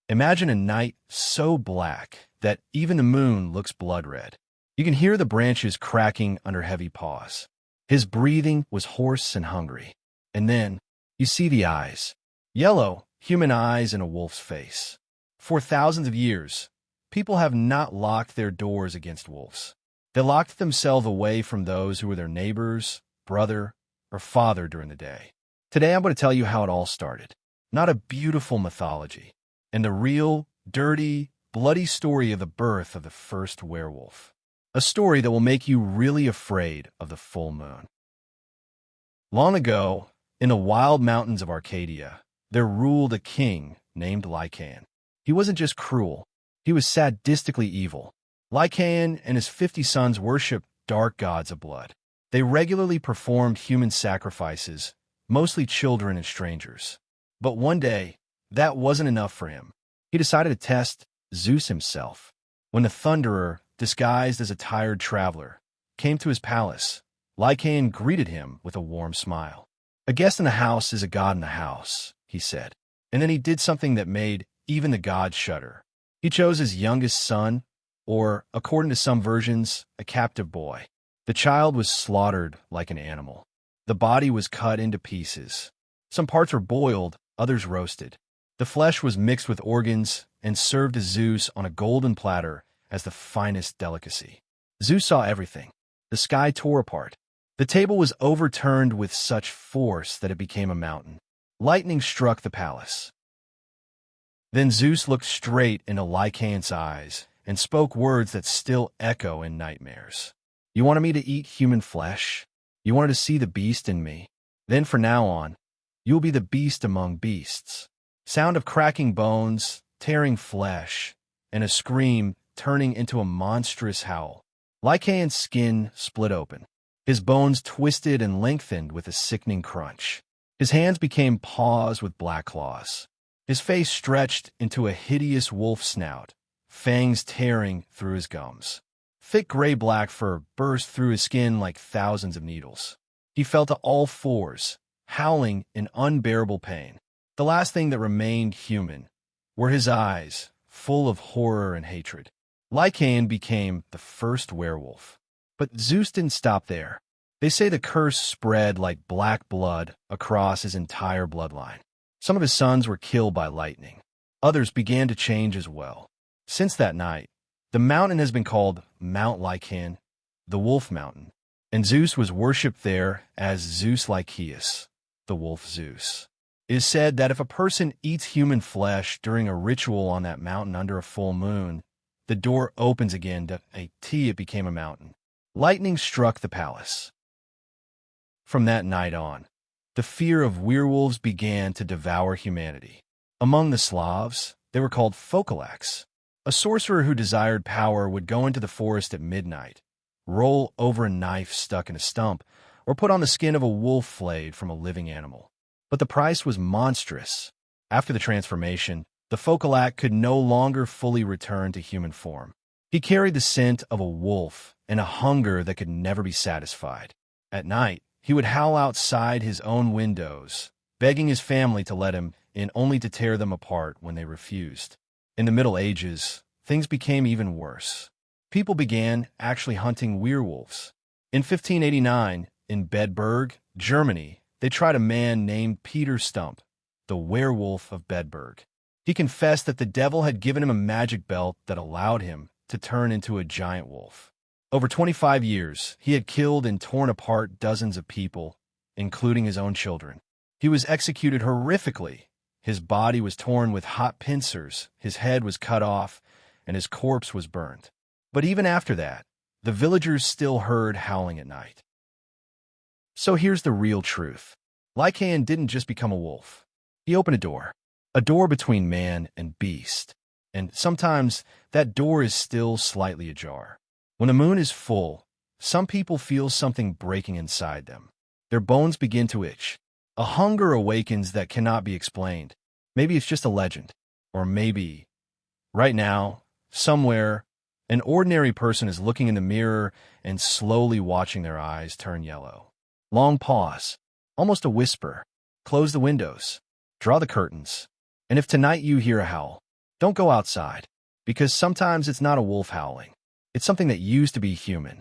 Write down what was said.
Imagine a night so black that even the moon looks blood red. You can hear the branches cracking under heavy paws. His breathing was hoarse and hungry. And then you see the eyes. Yellow, human eyes in a wolf's face. For thousands of years, people have not locked their doors against wolves. They locked themselves away from those who were their neighbors, brother, or father during the day. Today I'm going to tell you how it all started. Not a beautiful mythology, and the real, dirty, bloody story of the birth of the first werewolf. A story that will make you really afraid of the full moon. Long ago, in the wild mountains of Arcadia, there ruled a king named Lycaon. He wasn't just cruel, he was sadistically evil. Lycaon and his 50 sons worshipped dark gods of blood. They regularly performed human sacrifices, mostly children and strangers. But one day, that wasn't enough for him. He decided to test Zeus himself. When the Thunderer, disguised as a tired traveler, came to his palace, Lycaon greeted him with a warm smile. "A guest in the house is a god in the house," he said. And then he did something that made even the gods shudder. He chose his youngest son, or, according to some versions, a captive boy. The child was slaughtered like an animal. The body was cut into pieces. Some parts were boiled, others roasted. The flesh was mixed with organs and served to Zeus on a golden platter as the finest delicacy. Zeus saw everything. The sky tore apart. The table was overturned with such force that it became a mountain. Lightning struck the palace. Then Zeus looked straight into Lycaon's eyes and spoke words that still echo in nightmares. "You wanted me to eat human flesh? You wanted to see the beast in me? Then from now on, you will be the beast among beasts." Sound of cracking bones, tearing flesh, and a scream turning into a monstrous howl. Lycaon's skin split open. His bones twisted and lengthened with a sickening crunch. His hands became paws with black claws. His face stretched into a hideous wolf snout, fangs tearing through his gums. Thick gray-black fur burst through his skin like thousands of needles. He fell to all fours, howling in unbearable pain. The last thing that remained human were his eyes, full of horror and hatred. Lycaon became the first werewolf. But Zeus didn't stop there. They say the curse spread like black blood across his entire bloodline. Some of his sons were killed by lightning. Others began to change as well. Since that night, the mountain has been called Mount Lycaon, the Wolf Mountain, and Zeus was worshipped there as Zeus Lycaeus, the wolf Zeus. It is said that if a person eats human flesh during a ritual on that mountain under a full moon, the door opens again to it became a mountain. Lightning struck the palace. From that night on, the fear of werewolves began to devour humanity. Among the Slavs, they were called Fokalaks. A sorcerer who desired power would go into the forest at midnight, roll over a knife stuck in a stump, or put on the skin of a wolf flayed from a living animal. But the price was monstrous. After the transformation, the Fokalak could no longer fully return to human form. He carried the scent of a wolf and a hunger that could never be satisfied. At night, he would howl outside his own windows, begging his family to let him in only to tear them apart when they refused. In the Middle Ages, things became even worse. People began actually hunting werewolves. In 1589, in Bedburg, Germany, they tried a man named Peter Stump, the werewolf of Bedburg. He confessed that the devil had given him a magic belt that allowed him to turn into a giant wolf. Over 25 years, he had killed and torn apart dozens of people, including his own children. He was executed horrifically. His body was torn with hot pincers, his head was cut off, and his corpse was burned. But even after that, the villagers still heard howling at night. So here's the real truth. Lycaon didn't just become a wolf. He opened a door between man and beast. And sometimes that door is still slightly ajar. When the moon is full, some people feel something breaking inside them. Their bones begin to itch. A hunger awakens that cannot be explained. Maybe it's just a legend. Or maybe, right now, somewhere, an ordinary person is looking in the mirror and slowly watching their eyes turn yellow. Long pause, almost a whisper. Close the windows. Draw the curtains. And if tonight you hear a howl, Don't go outside, because sometimes it's not a wolf howling. It's something that used to be human,